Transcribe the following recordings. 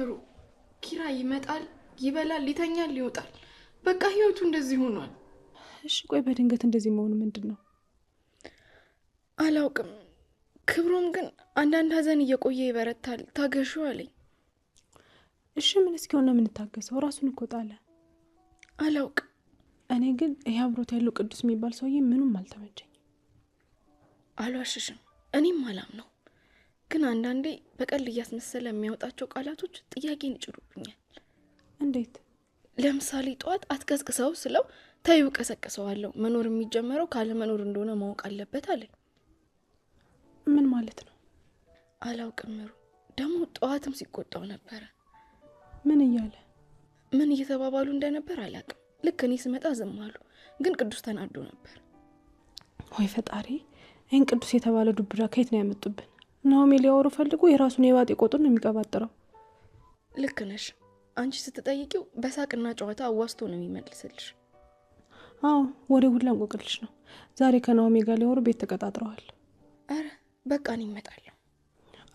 ምሩ ኪራ ይመጣል ይበላል ይተኛል ይወጣል በቃ ህይወቱ እንደዚህ ሆኗል እሺ ቆይ በድንገት እንደዚህ መሆኑ ምንድነው አላውቅም ክብሮም ግን አንዳንድ ሀዘን እየቆየ ይበረታል ታገሹ አለኝ እሺ ምን እስኪሆን ነው የምንታገሰው ራሱን እኮ ጣለ አላውቅም እኔ ግን ይሄ አብሮት ያለው ቅዱስ የሚባል ሰውዬ ምንም አልተመቸኝ አልዋሽሽም እኔም አላምነው ግን አንዳንዴ በቀል እያስመሰለ የሚያወጣቸው ቃላቶች ጥያቄን ይጭሩብኛል እንዴት ለምሳሌ ጧት አትቀስቅሰው ስለው ታዩ ቀሰቀሰዋለሁ መኖር የሚጀመረው ካለ መኖር እንደሆነ ማወቅ አለበት አለ ምን ማለት ነው አላውቅም ምሩ ደግሞ ጧትም ሲቆጣው ነበር ምን እያለ ምን እየተባባሉ እንደነበር አላውቅም ልክ እኔ ስመጣ ዝም አሉ ግን ቅዱስ ተናዶ ነበር ወይ ፈጣሪ ይሄን ቅዱስ የተባለ ዱብዳ ከየት ነው ያመጡብን ናኦሚ ሊያወሩ ፈልጉ የራሱን የባጤ ቆጡን ነው የሚቀባጥረው ልክ ነሽ አንቺ ስትጠይቂው በሳቅና ጨዋታ አዋስቶ ነው የሚመልስልሽ አዎ ወሬ ሁላ እንቆቅልሽ ነው ዛሬ ከናኦሚ ጋር ሊያወሩ ቤት ተቀጣጥረዋል አረ በቃ እኔ እመጣለሁ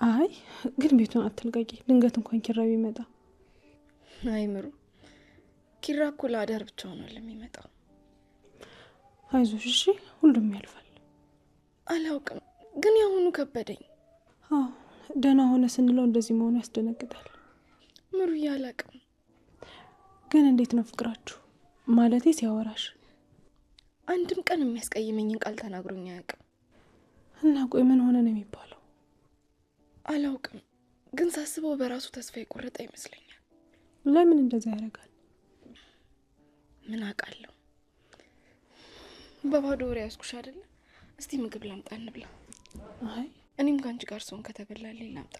አይ ግን ቤቱን አትልቀቂ ድንገት እንኳን ኪራ ቢመጣ አይምሩ ኪራ እኮ ለአዳር ብቻ ነው የሚመጣው አይዞሽ እሺ ሁሉም ያልፋል አላውቅም ግን ያሁኑ ከበደኝ አዎ ደህና ሆነ ስንለው እንደዚህ መሆኑ ያስደነግጣል ምሩ ያላቅም ግን እንዴት ነው ፍቅራችሁ ማለቴ ሲያወራሽ አንድም ቀን የሚያስቀይመኝን ቃል ተናግሮኝ አያውቅም እና ቆይ ምን ሆነ ነው የሚባለው አላውቅም ግን ሳስበው በራሱ ተስፋ የቆረጠ ይመስለኛል ለምን እንደዛ ያደርጋል ምን አውቃለሁ በባዶ ወሬ ያስኩሽ አይደለ እስቲ ምግብ ላምጣ እንብላ አይ እኔም ካንቺ ጋር ሰውን ከተበላልኝ ላምጣ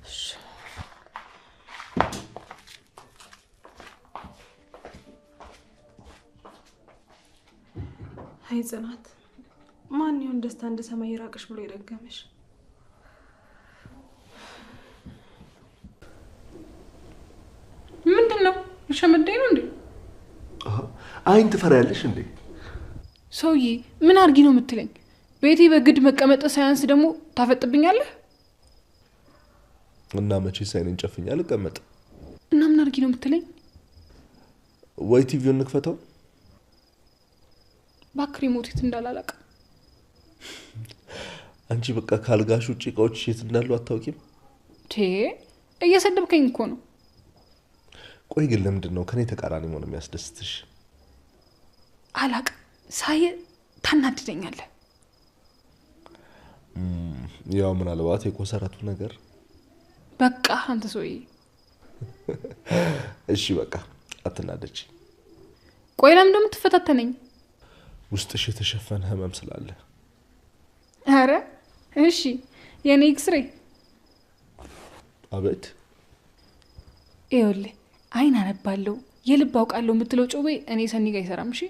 እሺ አይ ጽናት ማን ይሁን ደስታ እንደ ሰማይ ይራቅሽ ብሎ ይረገመሽ ምንድነው ሸመደኝ ነው እንዴ አይን ትፈሪያለሽ እንዴ ሰውዬ ምን አርጊ ነው የምትለኝ ቤቴ በግድ መቀመጥ ሳያንስ ደግሞ ታፈጥብኛለህ እና መቼ ሳይነን ጨፍኛል ቀመጥ እና ምን አርጊ ነው የምትለኝ ወይ ቲቪውን ንክፈተው ባክሪ ሞቲት እንዳላላቅ አንቺ በቃ ካልጋሽ ውጪ እቃዎች የት እንዳሉ አታውቂም እየሰደብከኝ እኮ ነው ቆይ ግን ለምንድነው ከኔ ተቃራኒ መሆን የሚያስደስትሽ አላቅ ሳይ ታናድደኛለህ ያው ምናልባት የኮሰረቱ ነገር በቃ አንተ ሰውዬ እሺ በቃ አትናደጂ ቆይ ለምን እንደምትፈታተነኝ ውስጥሽ የተሸፈነ ህመም ስላለ አረ እሺ የኔ ኤክስሬ አቤት ይኸውልህ አይን አነባለሁ የልብ አውቃለሁ የምትለው ጮቤ እኔ ሰኒ ጋር አይሰራም እሺ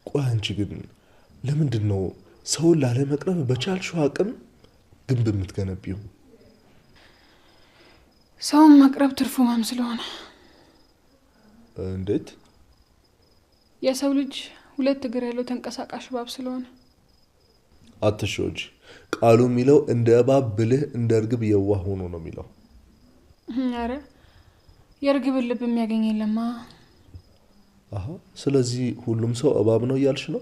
ቆይ አንቺ ግን ለምንድነው ሰውን ላለመቅረብ በቻልሽው አቅም ግንብ የምትገነቢው ሰውን መቅረብ ትርፉ ማም ስለሆነ እንዴት የሰው ልጅ ሁለት እግር ያለው ተንቀሳቃሽ እባብ ስለሆነ አትሾጂ ቃሉ የሚለው እንደ እባብ ብልህ እንደ እርግብ የዋህ ሆኖ ነው የሚለው አረ የርግብ ልብ የሚያገኝ የለማ አሃ ስለዚህ ሁሉም ሰው እባብ ነው እያልሽ ነው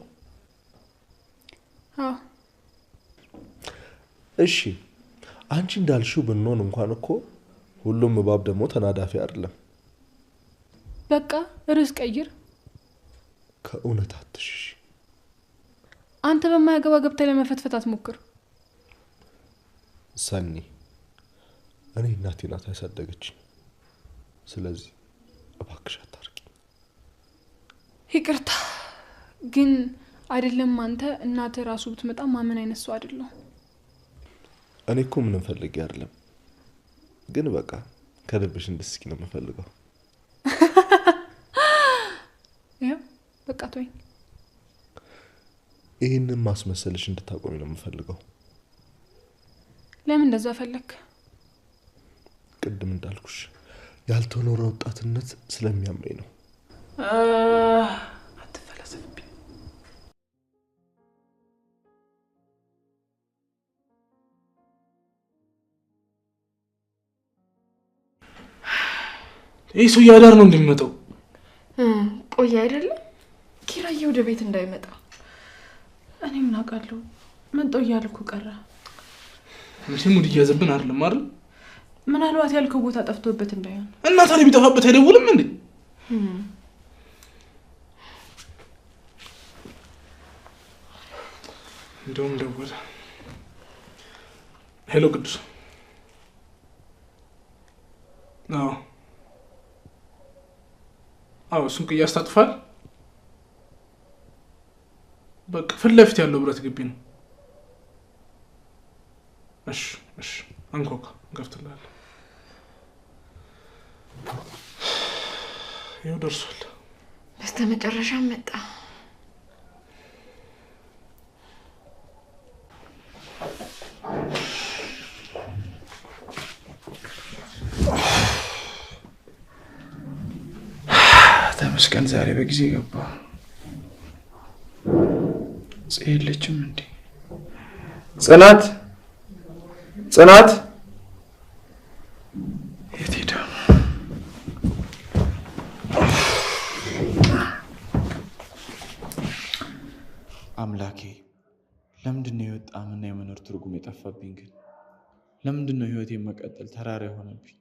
አዎ እሺ አንቺ እንዳልሽው ብንሆን እንኳን እኮ ሁሉም እባብ ደግሞ ተናዳፊ አይደለም በቃ ርዕስ ቀይር ከእውነት አትሽሽ አንተ በማያገባ ገብተህ ለመፈትፈት አትሞክር ሰኒ እኔ እናቴ ናት ያሳደገችኝ ስለዚህ እባክሽ አታርቂ ይቅርታ ግን አይደለም አንተ እናቴ ራሱ ብትመጣ ማመን አይነት ሰው አይደለም እኔ እኮ ምንም ፈልጌ አይደለም ግን በቃ ከልብሽ እንድትስቂ ነው የምፈልገው ያው በቃ ተወኝ ይሄንን ማስመሰልሽ እንድታቆሚ ነው የምፈልገው ለምን እንደዛ ፈለክ ቅድም እንዳልኩሽ ያልተኖረ ወጣትነት ስለሚያምረኝ ነው አትፈለሰብኝ ይህ ሰው ያዳር ነው እንደሚመጣው። ቆይ አይደለም ኪራዬ ወደ ቤት እንዳይመጣ እኔ ምን አውቃለሁ? መጣው እያልኩ ቀረ። መቼም ሙድ እያዘብን አይደለም አይደል? ምናልባት ያልከው ቦታ ጠፍቶበት እንዳይሆን። እና ታዲያ ቢጠፋበት አይደውልም እንዴ? እንደውም ደወለ። ሄሎ ቅዱስ። አዎ ሱቅ እያስታጥፋል። በቃ ፊት ለፊት ያለው ብረት ግቢ ነው። እሺ አንኳኳ፣ እንከፍትልሃለን። ይኸው ደርሷል። በስተመጨረሻም መጣ። ተመስገን ዛሬ በጊዜ ገባ። የለችም እንዴ? ጽናት የት ሄዳ? አምላኬ ለምንድን ነው የወጣ ምና የመኖር ትርጉም የጠፋብኝ? ግን ለምንድን ነው ህይወቴን መቀጠል ተራራ የሆነብኝ?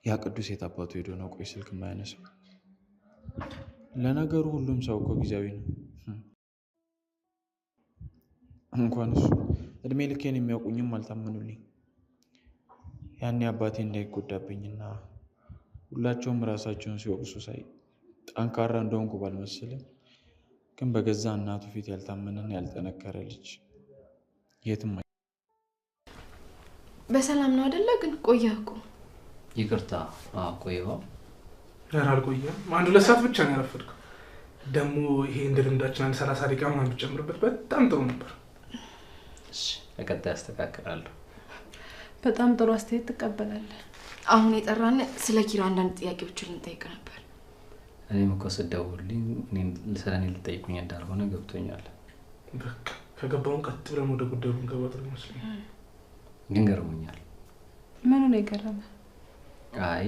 ያ ቅዱስ የት አባቱ ሄዶ ነው? ቆይ ስልክ የማያነሳው? ለነገሩ ሁሉም ሰው እኮ ጊዜያዊ ነው። እንኳን እሱ እድሜ ልኬን የሚያውቁኝም አልታመኑልኝ። ያኔ አባቴ እንዳይጎዳብኝና ሁላቸውም ራሳቸውን ሲወቅሱ ሳይ ጠንካራ እንደሆንኩ ባልመስልም፣ ግን በገዛ እናቱ ፊት ያልታመነና ያልጠነከረ ልጅ የትም በሰላም ነው አይደለ? ግን ቆየህ እኮ። ይቅርታ ቆየሁ። አልቆየም። 1-2 ሰዓት ብቻ ነው ያረፈድኩት። ደግሞ ይሄ እንደ ልምዳችን 30 ደቂቃ ምናምን ብጨምርበት በጣም ጥሩ ነበር። እሺ በቀጣይ አስተካክላለሁ። በጣም ጥሩ አስተያየት ትቀበላለህ። አሁን የጠራን ስለ ኪራ አንዳንድ ጥያቄዎችን ልንጠይቅ ነበር። እኔም እኮ ስደውልልኝ ስለኔ ልጠይቁኝ እንዳልሆነ ገብቶኛል። በቃ ከገባውን ቀጥ ብለን ወደ ጉዳዩ እንገባ ጥሩ ይመስለኛል። ግን ገርሞኛል። ምኑ ነው የገረመ? አይ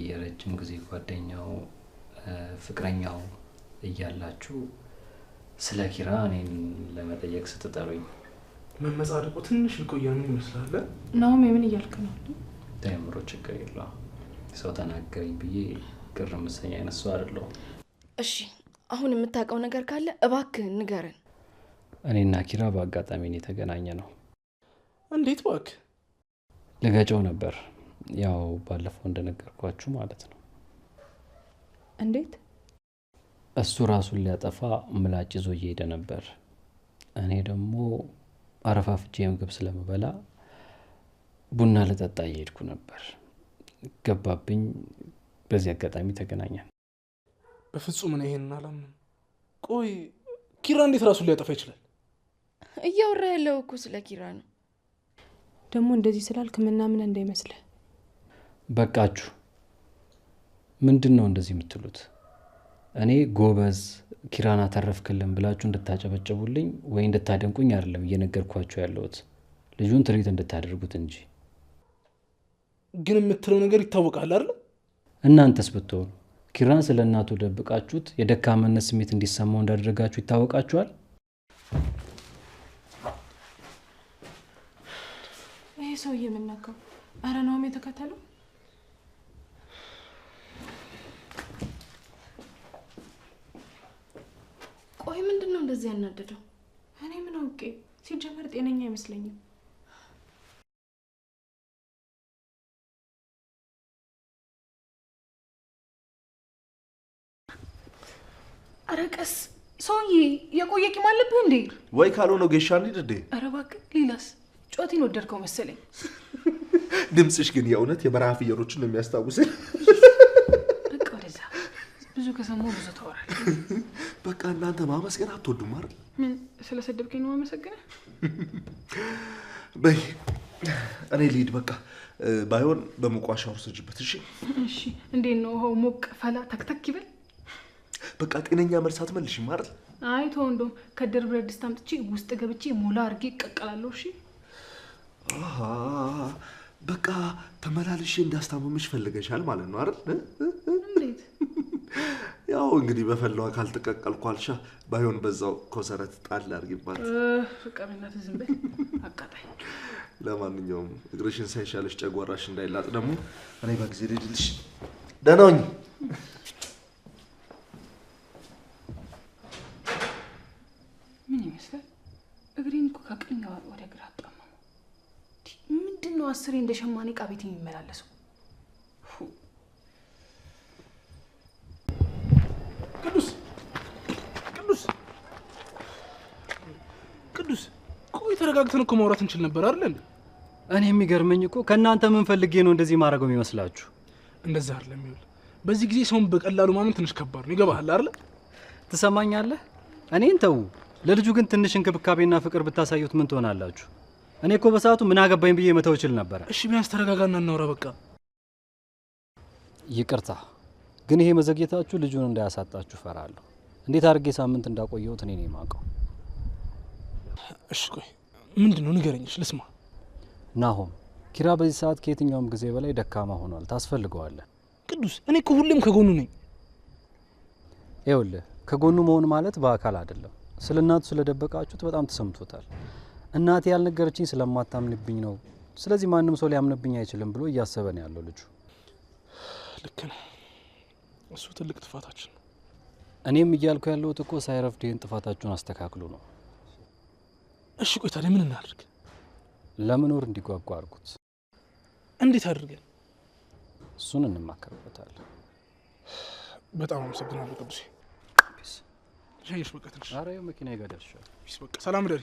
የረጅም ጊዜ ጓደኛው ፍቅረኛው እያላችሁ ስለ ኪራ እኔን ለመጠየቅ ስትጠሩኝ መመጻደቁ ትንሽ ልቆያ ምን ይመስላል? ናሆም ምን እያልክ ነው? ተምሮ ችግር የለውም። ሰው ተናገረኝ ብዬ ግር መሰኛ አይነት ሰው አይደለሁም። እሺ አሁን የምታውቀው ነገር ካለ እባክህ ንገረን። እኔና ኪራ በአጋጣሚ የተገናኘ ነው። እንዴት እባክህ? ልገጨው ነበር፣ ያው ባለፈው እንደነገርኳችሁ ማለት ነው። እንዴት? እሱ ራሱን ሊያጠፋ ምላጭ ይዞ እየሄደ ነበር። እኔ ደግሞ አረፋፍጄ ምግብ ስለምበላ ቡና ልጠጣ እየሄድኩ ነበር። ገባብኝ። በዚህ አጋጣሚ ተገናኘን። በፍጹም እኔ ይሄንን አላምንም። ቆይ ኪራ እንዴት ራሱን ሊያጠፋ ይችላል? እያወራ ያለው እኮ ስለ ኪራ ነው። ደግሞ እንደዚህ ስላልክ ምናምን እንዳይመስልህ። በቃችሁ። ምንድነው እንደዚህ የምትሉት? እኔ ጎበዝ ኪራና ተረፍክልን ብላችሁ እንድታጨበጨቡልኝ ወይ እንድታደንቁኝ አይደለም እየነገርኳችሁ ያለሁት፣ ልጁን ትሪት እንድታደርጉት እንጂ። ግን የምትለው ነገር ይታወቃል አይደል? እናንተስ ብትሆኑ ኪራን ስለ እናቱ ደብቃችሁት የደካማነት ስሜት እንዲሰማው እንዳደረጋችሁ ይታወቃችኋል። ይሄ ሰውዬ ምን ነካው? አረ ናሆም የተከተለው። ቆይ ምንድነው እንደዚህ ያናደደው? እኔ ምን አውቄ? ሲጀመር ጤነኛ አይመስለኝም። አረቀስ ሰውዬ የቆየ ቂም አለብህ እንዴ? ወይ ካልሆነ ጌሻ እንሂድ እንዴ? ኧረ እባክህ ሌላስ? ጮቲን ወደድከው መሰለኝ። ድምፅሽ ግን የእውነት የበረሃ ፍየሎችን ነው የሚያስታውሰኝ። በቃ ወደዛ ብዙ ከሰማሁ ብዙ ታወራለህ። በቃ እናንተ ማመስገን አትወዱም አይደል? ምን ስለሰደብከኝ ነው ማመሰግነህ? በይ እኔ ልሂድ በቃ። ባይሆን በሙቋሻ ወርሰጅበት። እሺ እሺ። እንዴት ነው ውሃው? ሞቅ ፈላ ተክተክ ይበል። በቃ ጤነኛ መልሳት መልሽም አይደል? አይ ተው፣ እንደውም ከድር ብረት ድስት አምጥቼ ውስጥ ገብቼ ሞላ አድርጌ እቀቀላለሁ። እሺ። አሃ በቃ ተመላልሼ እንዳስታመምሽ ፈልገሻል ማለት ነው አይደል? እንዴት? ያው እንግዲህ በፈላው አካል ተቀቀልኩ አልሻ። ባይሆን በዛው ኮሰረት ጣል አድርጊባት። በቃ በእናትህ ዝም በል አቃጣይ። ለማንኛውም እግርሽን ሳይሻለሽ ጨጓራሽ እንዳይላጥ ደግሞ እኔ በጊዜ ልድልሽ። ደህና ሁኚ። ምን ይመስላል? እግሬን እኮ ከቀኝ ወደ ግራ አጣመመው። ምንድን ነው 10 እንደ ሸማኔ ዕቃ ቤት የሚመላለሰው? ቅዱስ ቆይ ተረጋግተን እኮ ማውራት እንችል ነበር አይደል? እኔ የሚገርመኝ እኮ ከእናንተ ምን ፈልጌ ነው እንደዚህ ማድረገው የሚመስላችሁ? እንደዛ አይደለም ይኸውልህ፣ በዚህ ጊዜ ሰውን በቀላሉ ማመን ትንሽ ከባድ ነው። ይገባሃል አይደል? ትሰማኛለህ? እኔን ተው። ለልጁ ግን ትንሽ እንክብካቤና ፍቅር ብታሳዩት ምን ትሆናላችሁ? እኔ እኮ በሰዓቱ ምን አገባኝ ብዬ መተው እችል ነበር። እሺ ቢያንስ ተረጋጋና እናውራ በቃ። ይቅርታ ግን ይሄ መዘግየታችሁ ልጁን እንዳያሳጣችሁ ፈራለሁ። እንዴት አድርጌ ሳምንት እንዳቆየሁት እኔ ነኝ የማውቀው። እሺ ቆይ ምንድነው ንገረኝሽ ልስማ። ናሆም ኪራ በዚህ ሰዓት ከየትኛውም ጊዜ በላይ ደካማ ሆኗል። ታስፈልገዋለህ። ቅዱስ እኔ እኮ ሁሌም ከጎኑ ነኝ። ይኸውልህ ከጎኑ መሆን ማለት በአካል አይደለም። ስለ እናቱ ስለደበቃችሁት በጣም ተሰምቶታል። እናቴ ያልነገረችኝ ስለማታምንብኝ ነው፣ ስለዚህ ማንም ሰው ሊያምንብኝ አይችልም ብሎ እያሰበ ነው ያለው ልጁ። ልክ ነህ። እሱ ትልቅ ጥፋታችን ነው። እኔም እያልኩ ያለሁት እኮ ሳይረፍድ ይህን ጥፋታችሁን አስተካክሉ ነው። እሺ ቆይ ታዲያ ምን እናድርግ? ለመኖር እንዲጓጓ አድርጉት። እንዴት አድርገን? እሱን እንማከርበታለን። በጣም አመሰግናለሁ ቅዱሴ። ፒስ። ሻይሽ በቃ ትንሽ። ኧረ ይኸው መኪና ይገደልሻል። ፒስ በቃ ሰላም ደሪ።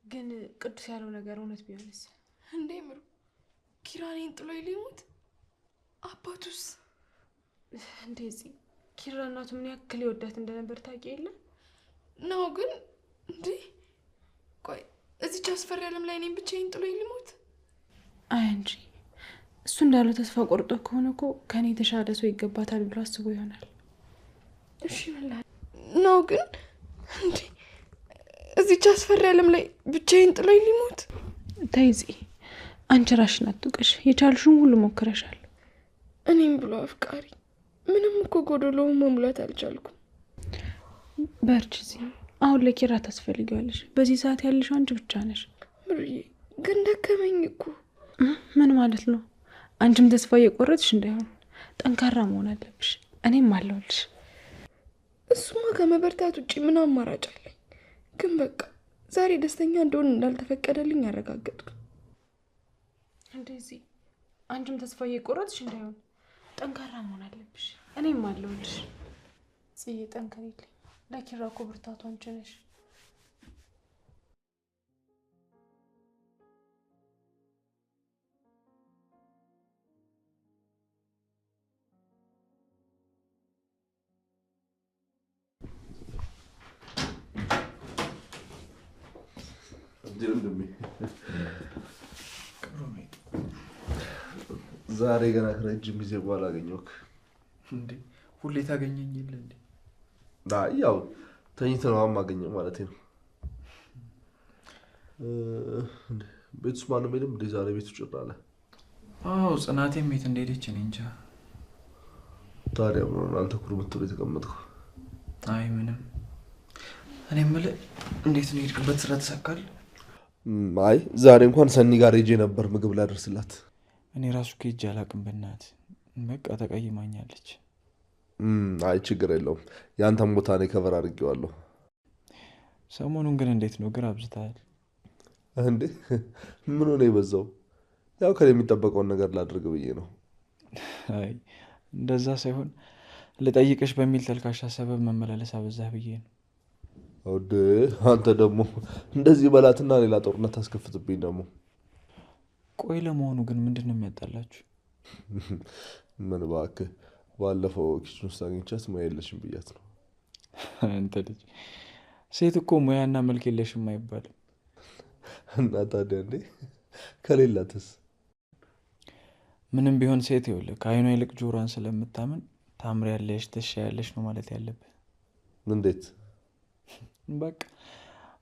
ግን ቅዱስ ያለው ነገር እውነት ቢሆንስ? እንዴ ምሩ ኪራኔን ጥሎ ሊሞት? አባቱስ? እንደዚህ ኪራ እናቱ ምን ያክል ይወዳት እንደነበር ታውቂ የለ ነው? ግን እንዴ ቆይ እዚች አስፈሪ ዓለም ላይ እኔን ብቻዬን ጥሎ ሊሞት? አይ እንጂ እሱ እንዳለው ተስፋ ቆርጦ ከሆነ እኮ ከኔ የተሻለ ሰው ይገባታል ብሎ አስቦ ይሆናል። እሺ ምን ነው? ግን እንዴ እዚች አስፈሪ ዓለም ላይ ብቻዬን ጥሎ ሊሞት? ተይዚ አንቺ ራስሽን አትውቀሽ። የቻልሽውን ሁሉ ሞክረሻል። እኔም ብሎ አፍቃሪ ምንም እኮ ጎደሎውን መሙላት አልቻልኩም። በርቺ። አሁን ለኪራ ታስፈልጊዋለሽ። በዚህ ሰዓት ያለሽ አንቺ ብቻ ነሽ። ምሩዬ ግን ደከመኝ እኮ። ምን ማለት ነው? አንቺም ተስፋ እየቆረጥሽ እንዳይሆን ጠንካራ መሆን አለብሽ። እኔም አለሁልሽ። እሱማ ከመበርታት ውጭ ምን አማራጭ አለኝ? ግን በቃ ዛሬ ደስተኛ እንደሆን እንዳልተፈቀደልኝ አረጋገጥኩ። እንደዚህ አንቺም ተስፋ እየቆረጥሽ እንዳይሆን ጠንካራ መሆን አለብሽ። እኔም አለሁልሽ። ጽዬ ጠንከሪልኝ። ለኪራ እኮ ብርታቱ አንቺ ነሽ። ዛሬ ገና ከረጅም ጊዜ በኋላ አገኘሁህ። እንዴ ሁሌ ታገኘኝ የለ እንዴ? ያው ተኝተህ ነው የማገኘው ማለት ነው። ቤቱስ ማንም የለም እንዴ? ዛሬ ቤቱ ጭር አለ። አዎ ጽናቴም የት እንደሄደች እኔ እንጃ። ታዲያ ምን ሆነ አንተ ኩርምት ብለህ የተቀመጥከው? አይ ምንም። እኔ የምልህ እንዴት ነው የሄድክበት ስራ ተሳካል? አይ ዛሬ እንኳን ሰኒ ጋር ሄጄ ነበር ምግብ ላደርስላት። እኔ ራሱ ከሄጄ አላውቅም። በእናትህ በቃ ተቀይማኛለች። አይ ችግር የለውም። ያንተም ቦታ እኔ ከቨር አድርጌዋለሁ። ሰሞኑን ግን እንዴት ነው ግራ አብዝተሃል እንዴ? ምን ሆነ የበዛው? ያው ከኔ የሚጠበቀውን ነገር ላድርግ ብዬ ነው። አይ እንደዛ ሳይሆን ልጠይቅሽ በሚል ተልካሻ ሰበብ መመላለስ አበዛህ ብዬ ነው። ወደ አንተ ደግሞ እንደዚህ በላትና ሌላ ጦርነት ታስከፍትብኝ ደግሞ። ቆይ ለመሆኑ ግን ምንድን ነው የሚያጣላችሁ? ምን እባክህ፣ ባለፈው ኪችን ውስጥ አግኝቻት ሙያ የለሽም ብያት ነው። አንተ ልጅ ሴት እኮ ሙያና መልክ የለሽም አይባልም። እና ታዲያ እንዴ ከሌላትስ? ምንም ቢሆን ሴት ይኸውልህ ከአይኗ ይልቅ ጆሮዋን ስለምታምን ታምሪያለሽ፣ ትሻያለሽ ነው ማለት ያለብህ። እንዴት? በቃ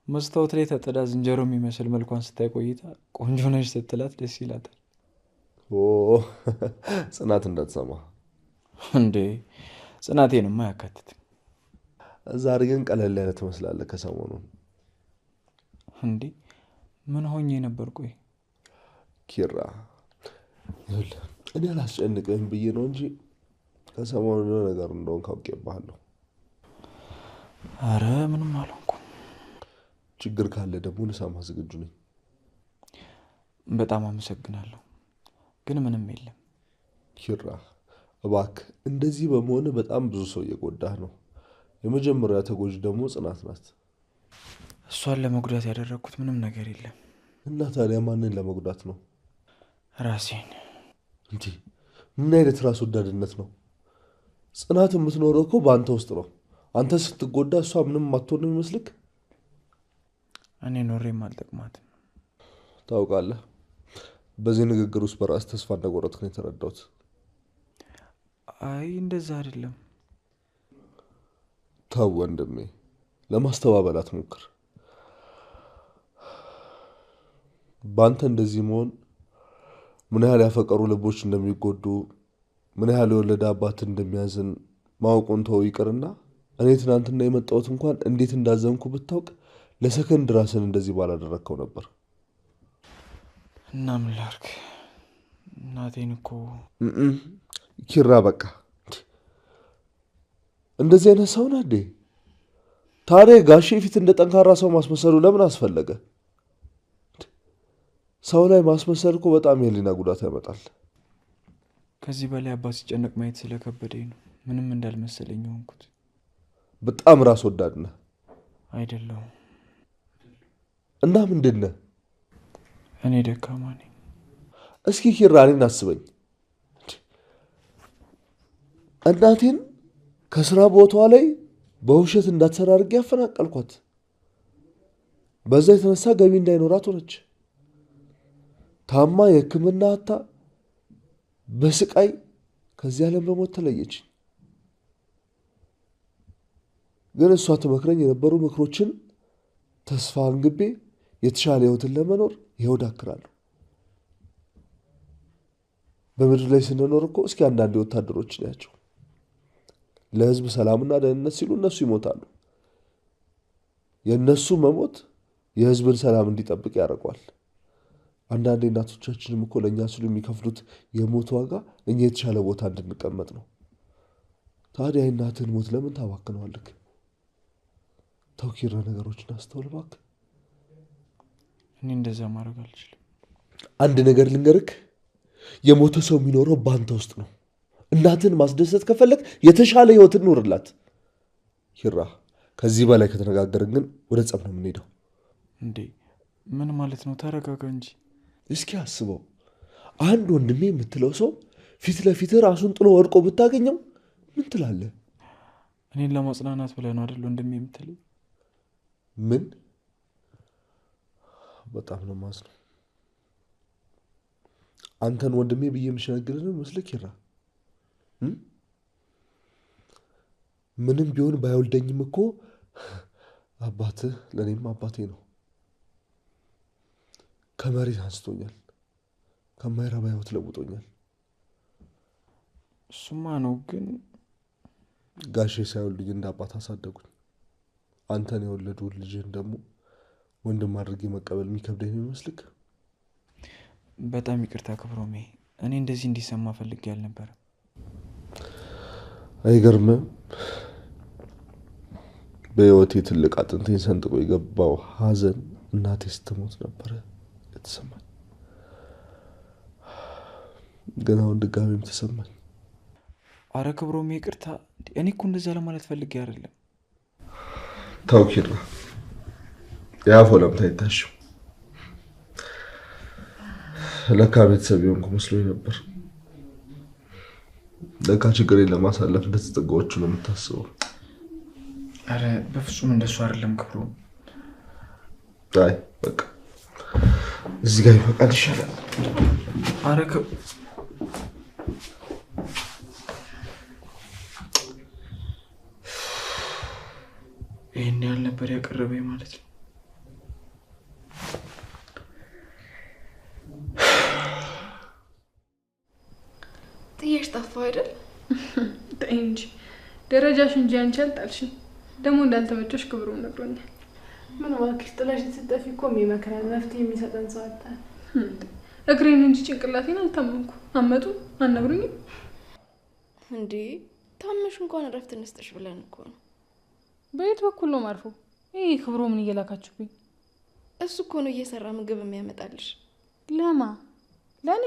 መስታወት ላይ ተጥዳ ዝንጀሮ የሚመስል መልኳን ስታይ ቆይታ ቆንጆ ነሽ ስትላት ደስ ይላታል። ጽናት እንዳትሰማ እንዴ ጽናቴንማ አያካትትም። ዛሬ ግን ቀለል ያለ ትመስላለህ ከሰሞኑ። እንዴ ምን ሆኜ ነበር? ቆይ ኪራ እኔ አላስጨንቅህም ብዬ ነው እንጂ ከሰሞኑ ነገር እንደሆን ካውቄብሃለሁ። አረ ምንም አልሆንኩም። ችግር ካለ ደግሞ ልሰማህ ዝግጁ ነኝ። በጣም አመሰግናለሁ፣ ግን ምንም የለም። ኪራ እባክህ እንደዚህ በመሆን በጣም ብዙ ሰው እየጎዳህ ነው። የመጀመሪያ ተጎጂ ደግሞ ጽናት ናት። እሷን ለመጉዳት ያደረኩት ምንም ነገር የለም። እና ታዲያ ማንን ለመጉዳት ነው? ራሴን። እንዴ ምን አይነት ራስ ወዳድነት ነው? ጽናት የምትኖረው እኮ በአንተ ውስጥ ነው። አንተ ስትጎዳ እሷ ምንም ማትሆን ነው የሚመስልክ? እኔ ኖሬም አልጠቅማትም። ታውቃለህ፣ በዚህ ንግግር ውስጥ በራስ ተስፋ እንደቆረጥክ ነው የተረዳሁት። አይ እንደዛ አይደለም። ተው ወንድሜ፣ ለማስተባበል አትሞክር። በአንተ እንደዚህ መሆን ምን ያህል ያፈቀሩ ልቦች እንደሚጎዱ፣ ምን ያህል የወለደ አባት እንደሚያዝን ማወቁን ተው ይቅርና እኔ ትናንትና የመጣሁት እንኳን እንዴት እንዳዘንኩ ብታውቅ ለሰከንድ ራስን እንደዚህ ባላደረግከው ነበር። እና ምን ላድርግ? እናቴን እኮ ኪራ በቃ እንደዚህ አይነት ሰው ነህ እንዴ? ታዲያ ጋሼ ፊት እንደ ጠንካራ ሰው ማስመሰሉ ለምን አስፈለገ? ሰው ላይ ማስመሰል እኮ በጣም የህሊና ጉዳት ያመጣል። ከዚህ በላይ አባት ሲጨነቅ ማየት ስለከበደኝ ነው ምንም እንዳልመሰለኝ ሆንኩት። በጣም ራስ ወዳድ ነህ። አይደለሁም። እና ምንድን ነህ? እኔ ደካማ ነኝ። እስኪ ኪራ እኔን አስበኝ። እናቴን ከስራ ቦታዋ ላይ በውሸት እንዳትሰራ አድርጌ ያፈናቀልኳት። በዛ የተነሳ ገቢ እንዳይኖራት ሆነች። ታማ የሕክምና አታ በስቃይ ከዚህ ዓለም በሞት ተለየች። ግን እሷ ትመክረኝ የነበሩ ምክሮችን ተስፋ አንግቤ የተሻለ ህይወትን ለመኖር ይኸው ዳክራለሁ። በምድር ላይ ስንኖር እኮ እስኪ አንዳንድ ወታደሮች ናቸው። ለህዝብ ሰላምና ደህንነት ሲሉ እነሱ ይሞታሉ። የእነሱ መሞት የህዝብን ሰላም እንዲጠብቅ ያደርገዋል። አንዳንድ እናቶቻችንም እኮ ለእኛ ሲሉ የሚከፍሉት የሞት ዋጋ እኛ የተሻለ ቦታ እንድንቀመጥ ነው። ታዲያ የእናትህን ሞት ለምን ታባክነዋልክ? ተው ኪራ፣ ነገሮችን አስተውል እባክህ። እኔ እንደዛ ማድረግ አልችልም። አንድ ነገር ልንገርክ፣ የሞተ ሰው የሚኖረው በአንተ ውስጥ ነው። እናትን ማስደሰት ከፈለግ የተሻለ ህይወትን ኑርላት። ኪራ፣ ከዚህ በላይ ከተነጋገርን ግን ወደ ጸብ ነው የምንሄደው። እንዴ ምን ማለት ነው? ተረጋጋ እንጂ። እስኪ አስበው፣ አንድ ወንድሜ የምትለው ሰው ፊት ለፊት ራሱን ጥሎ ወድቆ ብታገኘው ምን ትላለህ? እኔን ለማጽናናት ብለህ ነው አይደል ወንድሜ የምትለኝ? ምን? በጣም ነው የማዝነው። አንተን ወንድሜ ብዬ የምሸነግልህ ነው ይመስልህ ኪራ? ምንም ቢሆን ባይወልደኝም እኮ አባትህ ለእኔም አባቴ ነው። ከመሬት አንስቶኛል፣ ከማይረባ ህይወት ለውጦኛል። እሱማ ነው፣ ግን ጋሼ ሳይወልዱኝ እንደ አባት አሳደጉኝ። አንተን የወለዱ ልጅህን ደግሞ ወንድም አድርጌ መቀበል የሚከብደኝ ነው ይመስልክ? በጣም ይቅርታ ክብሮሜ፣ እኔ እንደዚህ እንዲሰማ ፈልጌ አልነበረም። አይገርምም? በህይወቴ ትልቅ አጥንቴን ሰንጥቆ የገባው ሀዘን እናቴ ስትሞት ነበረ የተሰማኝ። ግን አሁን ድጋሜም ተሰማኝ። አረ ክብሮሜ ይቅርታ፣ እኔ እኮ እንደዛ ለማለት ፈልጌ አይደለም። ተው ኪራ፣ የአፎ ለምታ ይታሽው። ለካ ቤተሰብ የሆንኩ መስሎኝ ነበር። ለካ ችግሬን ለማሳለፍ እንደተጠጋዎቹ ነው የምታስበው። አረ በፍጹም እንደሱ አይደለም ክብሮ። አይ በቃ እዚህ ጋር ይበቃል ይሻላል። አረ ይህን ያህል ነበር ያቀረበኝ ማለት ነው። ጠፋሁ አይደል? ተይ እንጂ ደረጃሽ እንጂ አንቺ አልጣልሽም። ደግሞ እንዳልተመቸሽ ክብሩም ነግሮኛል። ምን እባክሽ ጥለሽን ስትጠፊ እኮ የሚመክረን መፍትሄ የሚሰጠን ሰው አጣን። እግሬን እንጂ ጭንቅላቴን አልታመንኩ። አመጡ አልነግሩኝም እንዴ? ታመሽ እንኳን እረፍት እንስጥሽ ብለን እኮ ነው። በየት በኩል ነው ማርፎ? ይሄ ክብሩ ምን እየላካችሁብኝ? እሱ እኮ ነው እየሰራ ምግብ የሚያመጣልሽ። ለማ ለኔ?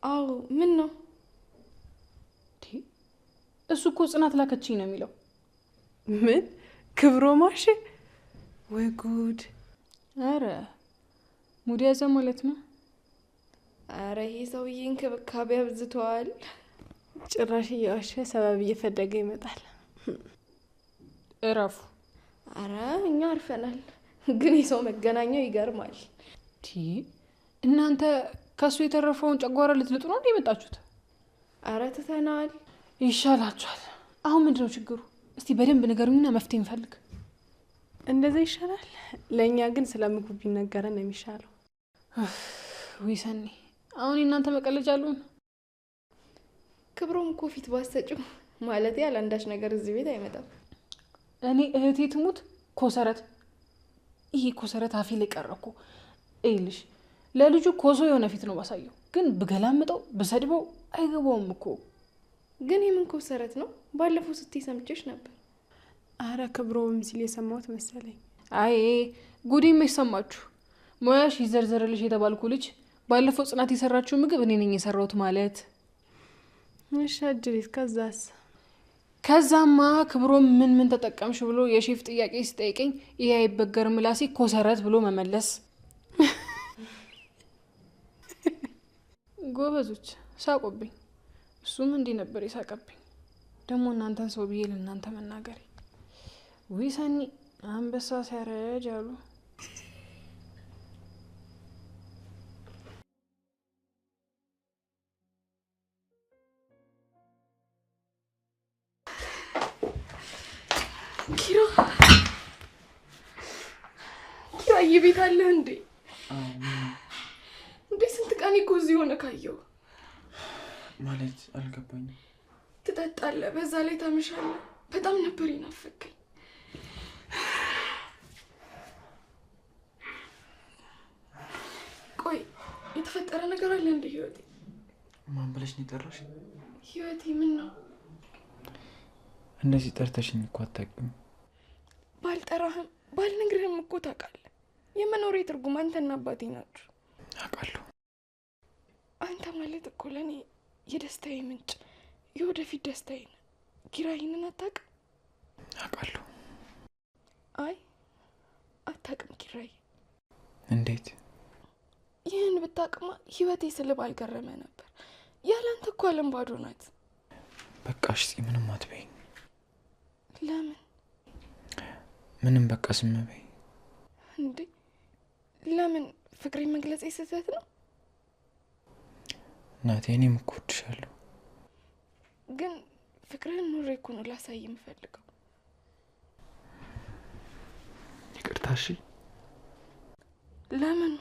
አዎ ምን ነው? እሱ እኮ ጽናት ላከችኝ ነው የሚለው። ምን ክብሮ ማሽ? ወይ ጉድ! አረ ሙድ ያዘ ማለት ነው። አረ ይሄ ሰውዬ እንክብካቤ አብዝቷል። ጭራሽ እየዋሸ ሰበብ እየፈለገ ይመጣል። እረፉ። አረ እኛ አርፈናል፣ ግን የሰው መገናኛው ይገርማል። እናንተ ከሱ የተረፈውን ጨጓራ ልትልጡ ነው እንዴ የመጣችሁት? አረ ትተናል። ይሻላችኋል። አሁን ምንድነው ችግሩ? እስቲ በደንብ ንገሩኝና መፍትሄ እንፈልግ። እንደዛ ይሻላል። ለእኛ ግን ስለ ምግቡ ቢነገረን ነው የሚሻለው። ወይ ሰኒ፣ አሁን እናንተ መቀለጃ አሉን። ክብሮም እኮ ፊት ባሰጭው ማለት ያለ አንዳች ነገር እዚህ ቤት አይመጣም። እኔ እህቴ ትሙት ኮሰረት፣ ይሄ ኮሰረት አፌ ላይ ቀረ እኮ። ይልሽ ለልጁ ኮሶ የሆነ ፊት ነው ባሳየው፣ ግን ብገላምጠው ብሰድበው አይገባውም እኮ። ግን የምን ኮሰረት ነው? ባለፈው ስትይ ሰምቼሽ ነበር። አረ ክብሮም ሲል የሰማሁት መሰለኝ። አይ ጉዴ መች ሰማችሁ? ሙያሽ ይዘርዘርልሽ የተባልኩ ልጅ ባለፈው ጽናት የሰራችው ምግብ እኔ ነኝ የሰራሁት ማለት። እሺ አድሪት፣ ከዛስ? ከዛማ ክብሮም ምን ተጠቀምሽ ብሎ የሼፍ ጥያቄ ሲጠይቀኝ ይሄ አይበገር ምላሴ ኮሰረት ብሎ መመለስ። ጎበዞች ሳቁብኝ። እሱም እንዲህ ነበር የሳቀብኝ። ደግሞ እናንተን ሰው ብዬ ለእናንተ መናገሬ። ውይ ሰኒ አንበሳ ሲያረጅ አሉ። ኪራዬ ቤት አለህ እንዴ? እንዴ ስንት ቀን እኮ እዚህ ሆነ ካየው ማለት አልገባኝም። ትጠጣለህ፣ በዛ ላይ ታመሻለህ። በጣም ነበር ይናፈቀኝ። ቆይ የተፈጠረ ነገር አለ እንዴ ህይወቴ? ማን ብለሽ ነው የጠራሽ? ህይወቴ ምን ነው? እንደዚህ ጠርተሽኝ እኮ አታውቂም። ባልጠራህም ባልነግርህም እኮ ታውቃለህ። የመኖሬ ትርጉም አንተና አባቴ ናችሁ። አውቃለሁ። አንተ ማለት እኮ ለእኔ የደስታዬ ምንጭ፣ የወደፊት ደስታዬ ነው። ኪራይንን አታውቅም? አውቃለሁ። አይ አታውቅም ኪራይ። እንዴት? ይህን ብታውቅማ ህይወቴ ስልብ አልገረመ ነበር። ያላንተ እኮ ዓለም ባዶ ናት። በቃ እሺ ምንም አትበይኝ። ለምን? ምንም በቃ ዝም በይ። እንዴ ለምን? ፍቅሬን መግለጽ ስህተት ነው? እናቴ እኔም እኮ እወድሻለሁ። ግን ፍቅርህን ኑሬ እኮ ነው ላሳይ የምፈልገው። ይቅርታ እሺ። ለምን?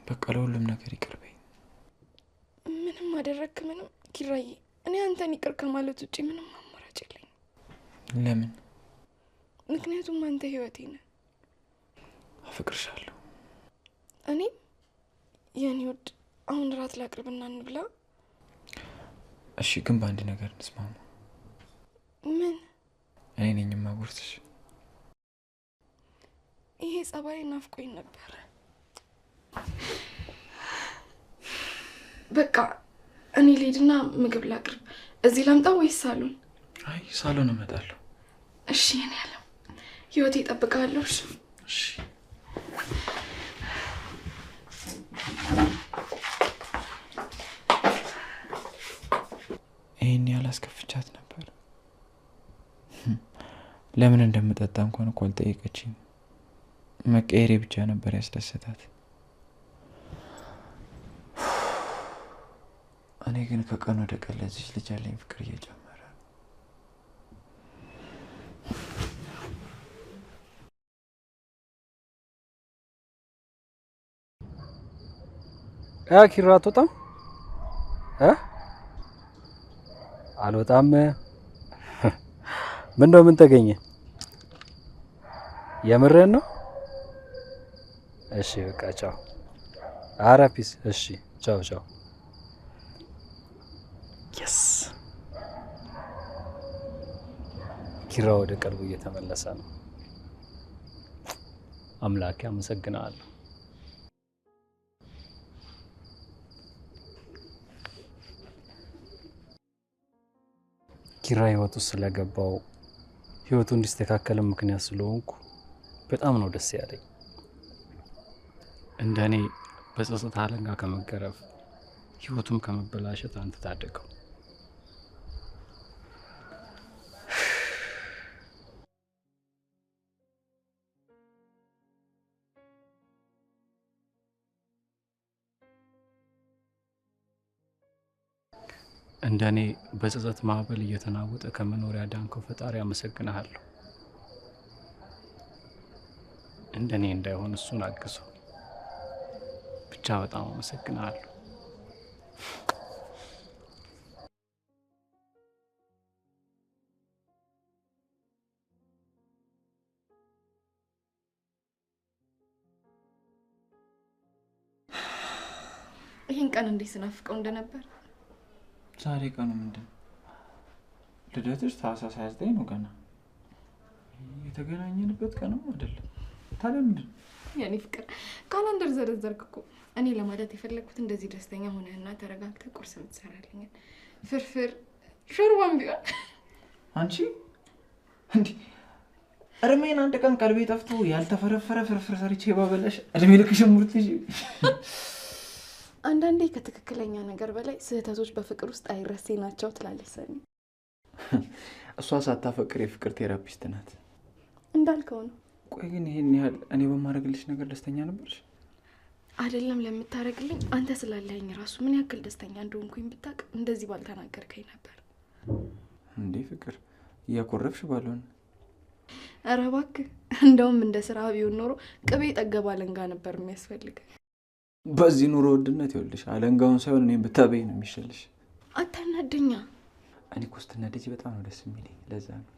በቃ ለሁሉም ነገር ይቅር በይ። ምንም አደረግክ ምንም ኪራዬ፣ እኔ አንተን ይቅር ከማለት ውጭ ምንም አማራጭ የለኝም። ለምን? ምክንያቱም አንተ ህይወቴ ነህ። አፈቅርሻለሁ። እኔም የኔ ውድ፣ አሁን ራት ላቅርብና እንብላ። እሺ ግን በአንድ ነገር እንስማማ። ምን? እኔ ነኝ የማጎርስሽ። ይሄ ጸባይ ናፍቆኝ ነበር። በቃ እኔ ልሄድና ምግብ ላቅርብ። እዚህ ላምጣ ወይስ ሳሎን? አይ ሳሎን እመጣለሁ። እሺ እኔ ያለው ህይወቴ እጠብቅሃለሁ። እሺ ይሄን ያላስከፍቻት ነበር። ለምን እንደምጠጣ እንኳን እኮ አልጠየቀችኝ። መቀየሬ ብቻ ነበር ያስደሰታት። እኔ ግን ከቀን ወደ ቀን ለዚች ልጅ ያለኝ ፍቅር እየጨመረ። ኪራ አትወጣም? አልወጣም። ምን ነው ምን ተገኘ? የምርህን ነው? እሺ በቃ ቻው። ኧረ ፒስ። እሺ ቻው ቻው። የስ ኪራ ወደ ቀልቡ እየተመለሰ ነው። አምላኬ አመሰግናለሁ። ኪራ ህይወቱ ስለገባው ህይወቱ እንዲስተካከል ምክንያት ስለሆንኩ በጣም ነው ደስ ያለኝ። እንደኔ በጸጸት አለንጋ ከመገረፍ ህይወቱም ከመበላሸት አንተ ታደገው። እንደኔ በጸጸት ማዕበል እየተናወጠ ከመኖር ያዳንከው ፈጣሪ አመሰግናለሁ። እንደኔ እንዳይሆን እሱን አግዘው። ብቻ በጣም አመሰግናለሁ። ይህን ቀን እንዴት ስናፍቀው እንደነበር። ዛሬ ቀኑ ምንድን ነው? ልደትሽ ታህሳስ 29 ነው። ገና የተገናኘንበት ቀንም አይደለም። ታዲያ ምንድን ነው? የኔ ፍቅር ካላንደር ዘረዘርክ እኮ። እኔ ለማለት የፈለግኩት እንደዚህ ደስተኛ ሆነህና ተረጋግተህ ቁርስ የምትሰራልኝ ፍርፍር ሾርባም ቢሆን። አንቺ እንዲህ እርሜን አንድ ቀን ቀልቤ ጠፍቶ ያልተፈረፈረ ፍርፍር ሰርቼ ባበላሽ እድሜ ልክሽን ሙርት ልጅ። አንዳንዴ ከትክክለኛ ነገር በላይ ስህተቶች በፍቅር ውስጥ አይረሴ ናቸው ትላለች ሰኒ። እሷ ሳታፈቅር የፍቅር ቴራፒስት ናት። እንዳልከው ነው። ቆይ ግን ይሄን ያህል እኔ በማድረግልሽ ነገር ደስተኛ ነበርሽ? አይደለም ለምታረግልኝ አንተ ስላለኝ ራሱ ምን ያክል ደስተኛ እንደሆንኩኝ ብታውቅ እንደዚህ ባልተናገርከኝ ነበር። እንዴ ፍቅር እያኮረፍሽ ባልሆነ። ኧረ እባክህ እንደውም እንደ ስራ ቢሆን ኖሮ ቅቤ ጠገባ አለንጋ ነበር የሚያስፈልግ። በዚህ ኑሮ ውድነት ይኸውልሽ አለንጋውን ሳይሆን እኔም ብታበይ ነው የሚሻልሽ። አታናደኛ። እኔ እኮ ስትናደጂ በጣም ነው ደስ የሚለኝ። ለዛ ነው።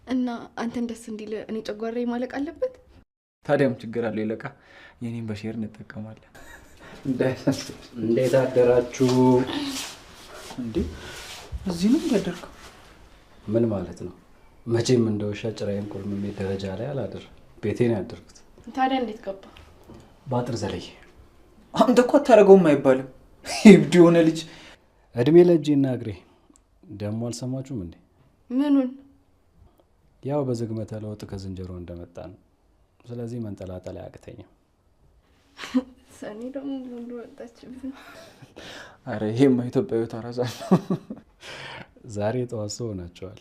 እና አንተን ደስ እንዲል እኔ ጨጓራዬ ማለቅ አለበት? ታዲያም ችግር አለው ይለቃ። የኔን በሼር እንጠቀማለን። እንዴት አደራችሁ? እንዴ እዚህ ነው ያደርከው? ምን ማለት ነው? መቼም እንደ ውሻ ጭራዬን ቁርምሜ ደረጃ ላይ አላደር ቤቴን ያደርኩት። ታዲያ እንዴት ገባ? ባጥር ዘለይ። አንተ እኮ አታረገውም አይባልም። ይብድ የሆነ ልጅ። እድሜ ለእጄና እግሬ። ደግሞ አልሰማችሁም እንዴ? ምኑን? ያው በዝግመተ ለውጥ ከዝንጀሮ እንደመጣ ነው። ስለዚህ መንጠላጠል አያቅተኝም። ሰኒ ደግሞ ሙሉ ወጣችብን። አረ ይሄማ ኢትዮጵያዊ ታራዛ ነው። ዛሬ ጠዋት ሰው ሆናችኋል።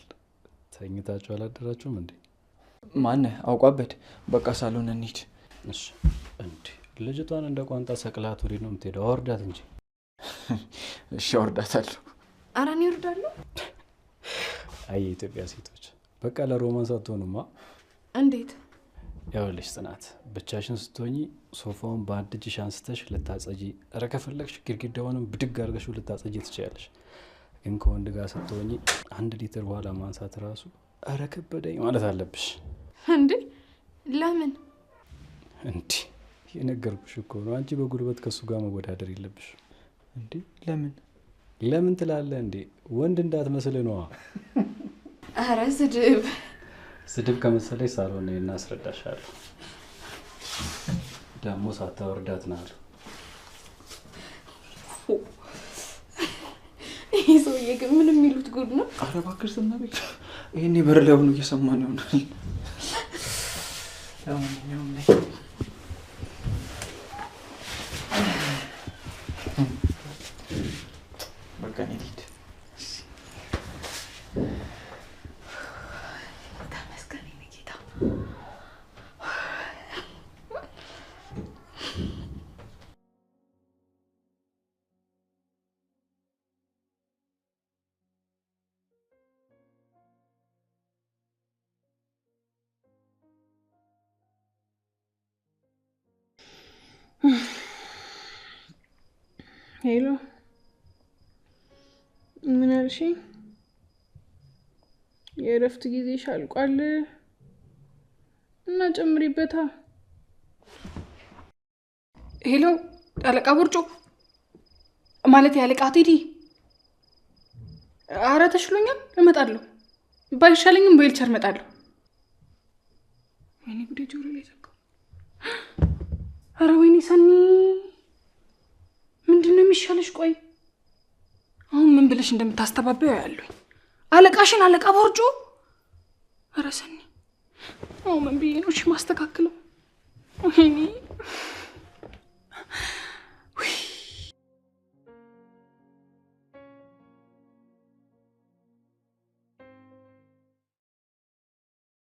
ተኝታችሁ አላደራችሁም እንዴ? ማን አውቋበት? በቃ ሳሎን እንሂድ። እሺ። እንዴ ልጅቷን እንደ ቋንጣ ሰቅላት ወዴት ነው የምትሄደው? አወርዳት እንጂ። እሺ አወርዳታለሁ። ኧረ እኔ እወርዳለሁ። አይ የኢትዮጵያ ሴቶች በቃ ለሮማንስ አትሆኑማ። እንዴት? ያውልሽ ጽናት፣ ብቻሽን ስትሆኚ ሶፋውን በአንድ እጅሽ አንስተሽ ልታጸጂ፣ ኧረ ከፈለግሽ ግድግዳውንም ብድግ አድርገሽው ልታጸጂ ትችያለሽ። ግን ከወንድ ጋር ስትሆኚ 1 ሊትር ውሃ ለማንሳት ራሱ ኧረ ከበደኝ ማለት አለብሽ። እንዴ ለምን? እንዴ የነገርኩሽ እኮ ነው። አንቺ በጉልበት ከሱ ጋር መወዳደር የለብሽ። እንዴ ለምን ለምን ትላለህ እንዴ? ወንድ እንዳትመስል ነዋ። ኧረ ስድብ ስድብ ከመሰለሽ ሳሎን ነይ እና አስረዳሻለሁ። ደግሞ ሳታወርዳት ናሉ። ይሄ ሰውዬ ግን ምን የሚሉት ጉድ ነው? ኧረ እባክሽ ዝም በይ። ይሄኔ በር ላይ ሆኖ እየሰማን ይሆናል። ለማንኛውም ነይ በቃ እንሂድ። ሄሎ ምን አልሽኝ? የእረፍት ጊዜሽ አልቋል እና ጨምሪበታ። ሄሎ አለቃ ቦርጮ ማለት ያለቃ ቴዲ። አረ ተሽሎኛል፣ እመጣለሁ። ባይሻለኝም በዊልቸር እመጣለሁ። ወይኔ ጉዴ ጆሮ ላይ ዘጋው። አረ ወይኔ ሰኒ ምንድነው የሚሻለሽ? ቆይ አሁን ምን ብለሽ እንደምታስተባበው ያያለኝ። አለቃሽን አለቃ ቦርጮ። አረ ሰኒ አሁን ምን ብዬ ነው እሺ ማስተካክለው? ወይኔ